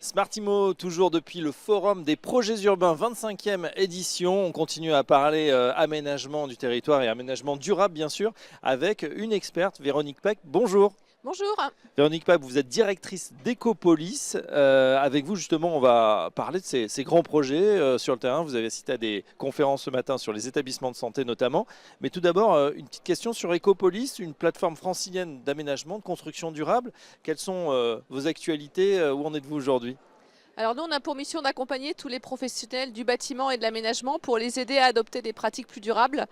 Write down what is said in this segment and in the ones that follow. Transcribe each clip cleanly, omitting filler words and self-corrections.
Smartimo, toujours depuis le Forum des projets urbains, 25e édition. On continue à parler aménagement du territoire et aménagement durable, bien sûr, avec une experte, Véronique Pack. Bonjour. Bonjour. Véronique Pack, vous êtes directrice d'Ecopolis. Avec vous, justement, on va parler de ces grands projets sur le terrain. Vous avez cité à des conférences ce matin sur les établissements de santé notamment. Mais tout d'abord, une petite question sur Ecopolis, une plateforme francilienne d'aménagement, de construction durable. Quelles sont vos actualités? Où en êtes-vous aujourd'hui? Alors nous, on a pour mission d'accompagner tous les professionnels du bâtiment et de l'aménagement pour les aider à adopter des pratiques plus durables.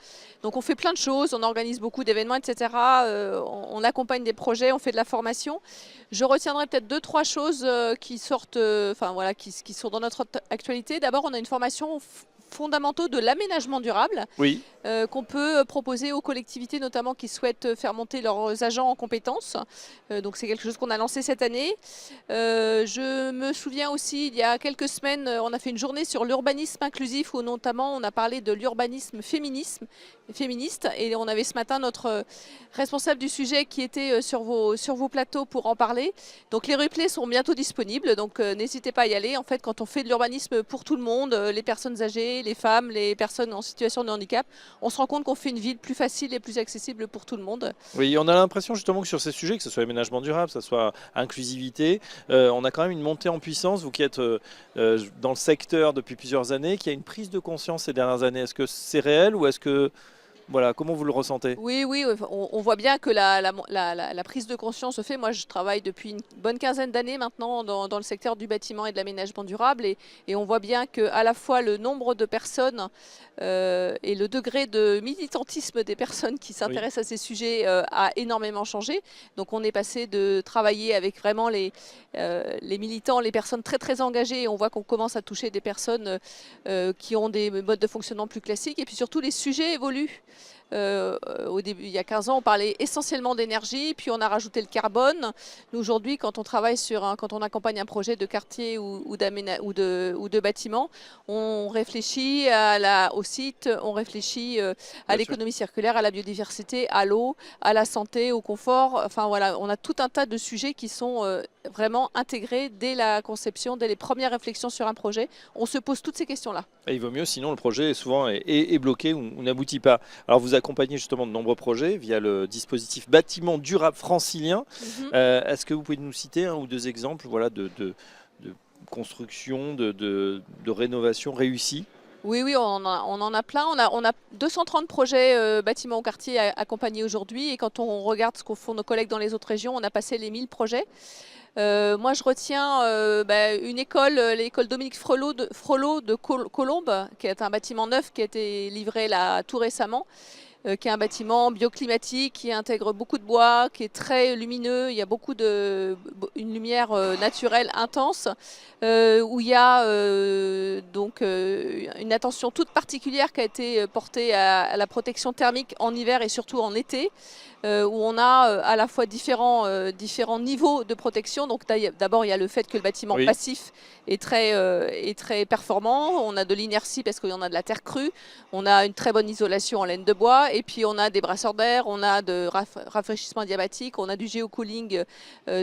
Donc on fait plein de choses, on organise beaucoup d'événements, etc. On accompagne des projets, on fait de la formation. Je retiendrai peut-être deux, trois choses qui sortent, qui sont dans notre actualité. D'abord, on a une formation fondamentaux de l'aménagement durable Oui. qu'on peut proposer aux collectivités notamment qui souhaitent faire monter leurs agents en compétences. Donc c'est quelque chose qu'on a lancé cette année. Je me souviens aussi, il y a quelques semaines, on a fait une journée sur l'urbanisme inclusif où notamment on a parlé de l'urbanisme féministe et on avait ce matin notre responsable du sujet qui était sur vos plateaux pour en parler. Donc les replays sont bientôt disponibles, donc n'hésitez pas à y aller. En fait, quand on fait de l'urbanisme pour tout le monde, les personnes âgées, les femmes, les personnes en situation de handicap, on se rend compte qu'on fait une ville plus facile et plus accessible pour tout le monde. Oui, on a l'impression justement que sur ces sujets, que ce soit aménagement durable, que ce soit inclusivité, on a quand même une montée en puissance. Vous qui êtes dans le secteur depuis plusieurs années, qui a une prise de conscience ces dernières années. Est-ce que c'est réel ou est-ce que... Voilà, comment vous le ressentez? Oui, on voit bien que la prise de conscience se fait. Moi, je travaille depuis une bonne quinzaine d'années maintenant dans le secteur du bâtiment et de l'aménagement durable. Et on voit bien qu'à la fois le nombre de personnes et le degré de militantisme des personnes qui s'intéressent à ces sujets a énormément changé. Donc on est passé de travailler avec vraiment les militants, les personnes très très engagées. Et on voit qu'on commence à toucher des personnes qui ont des modes de fonctionnement plus classiques. Et puis surtout, les sujets évoluent. Au début, il y a 15 ans, on parlait essentiellement d'énergie, puis on a rajouté le carbone. Nous, aujourd'hui, quand on travaille quand on accompagne un projet de quartier ou de bâtiment, on réfléchit au site, on réfléchit à l'économie circulaire, à la biodiversité, à l'eau, à la santé, au confort. Enfin voilà, on a tout un tas de sujets qui sont vraiment intégrés dès la conception, dès les premières réflexions sur un projet. On se pose toutes ces questions-là. Et il vaut mieux, sinon le projet souvent est bloqué ou n'aboutit pas. Alors vous accompagnez justement de nombreux projets via le dispositif bâtiment durable francilien. Est-ce que vous pouvez nous citer un ou deux exemples, voilà, de construction, de rénovation réussie? Oui, on en a plein. On a 230 projets bâtiments au quartier accompagnés aujourd'hui. Et quand on regarde ce qu'ont font nos collègues dans les autres régions, on a passé les 1000 projets. Moi, je retiens une école, l'école Dominique Frelot de Colombes, qui est un bâtiment neuf qui a été livré là tout récemment. Qui est un bâtiment bioclimatique, qui intègre beaucoup de bois, qui est très lumineux. Il y a une lumière naturelle intense, où il y a une attention toute particulière qui a été portée à la protection thermique en hiver et surtout en été, où on a à la fois différents niveaux de protection. Donc d'abord, il y a le fait que le bâtiment passif est très performant. On a de l'inertie parce qu'il y en a de la terre crue. On a une très bonne isolation en laine de bois. Et puis on a des brasseurs d'air, on a de rafraîchissement adiabatique, on a du géocooling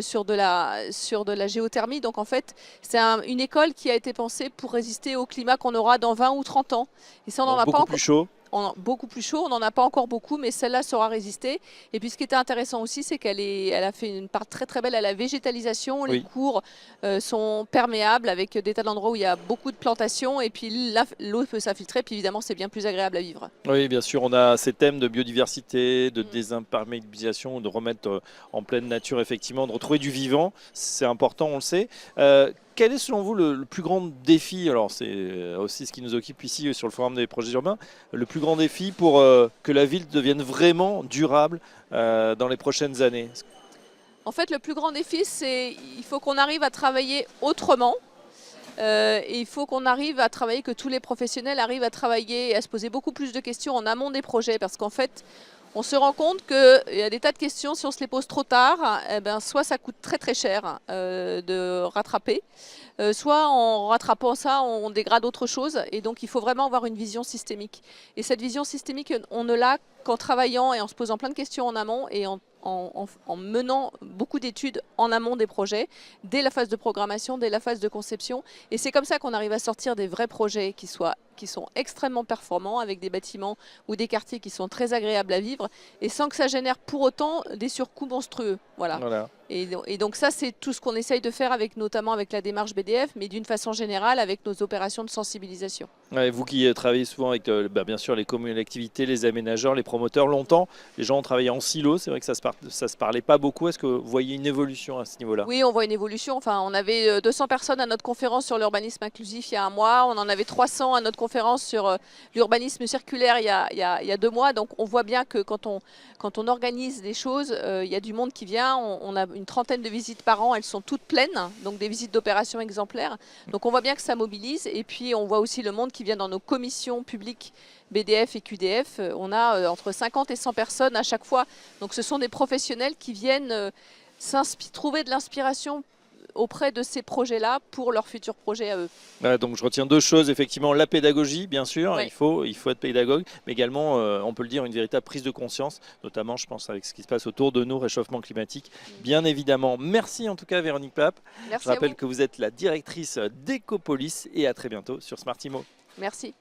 sur de la géothermie. Donc en fait, c'est une école qui a été pensée pour résister au climat qu'on aura dans 20 ou 30 ans. Et ça, on n'en a pas encore. Plus chaud. Beaucoup plus chaud, on n'en a pas encore beaucoup, mais celle-là saura résister. Et puis ce qui était intéressant aussi, c'est elle a fait une part très très belle à la végétalisation. Les cours sont perméables avec des tas d'endroits où il y a beaucoup de plantations, et puis l'eau peut s'infiltrer, puis évidemment c'est bien plus agréable à vivre. Oui, bien sûr, on a ces thèmes de biodiversité, de désimperméabilisation, de remettre en pleine nature, effectivement, de retrouver du vivant, c'est important, on le sait. Quel est selon vous le plus grand défi, alors c'est aussi ce qui nous occupe ici sur le Forum des projets urbains, le plus grand défi pour que la ville devienne vraiment durable dans les prochaines années? En fait, le plus grand défi, c'est qu'il faut qu'on arrive à travailler autrement. Et il faut qu'on arrive à travailler, que tous les professionnels arrivent à travailler et à se poser beaucoup plus de questions en amont des projets, parce qu'en fait, on se rend compte qu'il y a des tas de questions, si on se les pose trop tard, soit ça coûte très très cher de rattraper, soit en rattrapant ça, on dégrade autre chose. Et donc il faut vraiment avoir une vision systémique. Et cette vision systémique, on ne l'a qu'en travaillant et en se posant plein de questions en amont et en en menant beaucoup d'études en amont des projets, dès la phase de programmation, dès la phase de conception. Et c'est comme ça qu'on arrive à sortir des vrais projets qui sont extrêmement performants, avec des bâtiments ou des quartiers qui sont très agréables à vivre, et sans que ça génère pour autant des surcoûts monstrueux. Voilà. Et donc ça, c'est tout ce qu'on essaye de faire, notamment avec la démarche BDF, mais d'une façon générale avec nos opérations de sensibilisation. Ouais, vous qui travaillez souvent avec bien sûr les communes d'activité, les aménageurs, les promoteurs, longtemps, les gens ont travaillé en silo, c'est vrai que ça se parlait pas beaucoup. Est-ce que vous voyez une évolution à ce niveau-là? Oui, on voit une évolution. Enfin, on avait 200 personnes à notre conférence sur l'urbanisme inclusif il y a un mois, on en avait 300 à notre conférence sur l'urbanisme circulaire il y a 2 mois. Donc on voit bien que quand on organise des choses, il y a du monde qui vient. On a une trentaine de visites par an, elles sont toutes pleines, donc des visites d'opérations exemplaires. Donc on voit bien que ça mobilise, et puis on voit aussi le monde qui vient dans nos commissions publiques BDF et QDF. On a entre 50 et 100 personnes à chaque fois. Donc ce sont des professionnels qui viennent trouver de l'inspiration auprès de ces projets-là pour leurs futurs projets à eux. Donc je retiens 2 choses, effectivement, la pédagogie, bien sûr, Oui. il faut être pédagogue, mais également, on peut le dire, une véritable prise de conscience, notamment, je pense, avec ce qui se passe autour de nous, réchauffement climatique, bien évidemment. Merci en tout cas, Véronique Pape. Merci Je rappelle à vous. que vous êtes la directrice d'Ecopolis, et à très bientôt sur Smart Imo. Merci.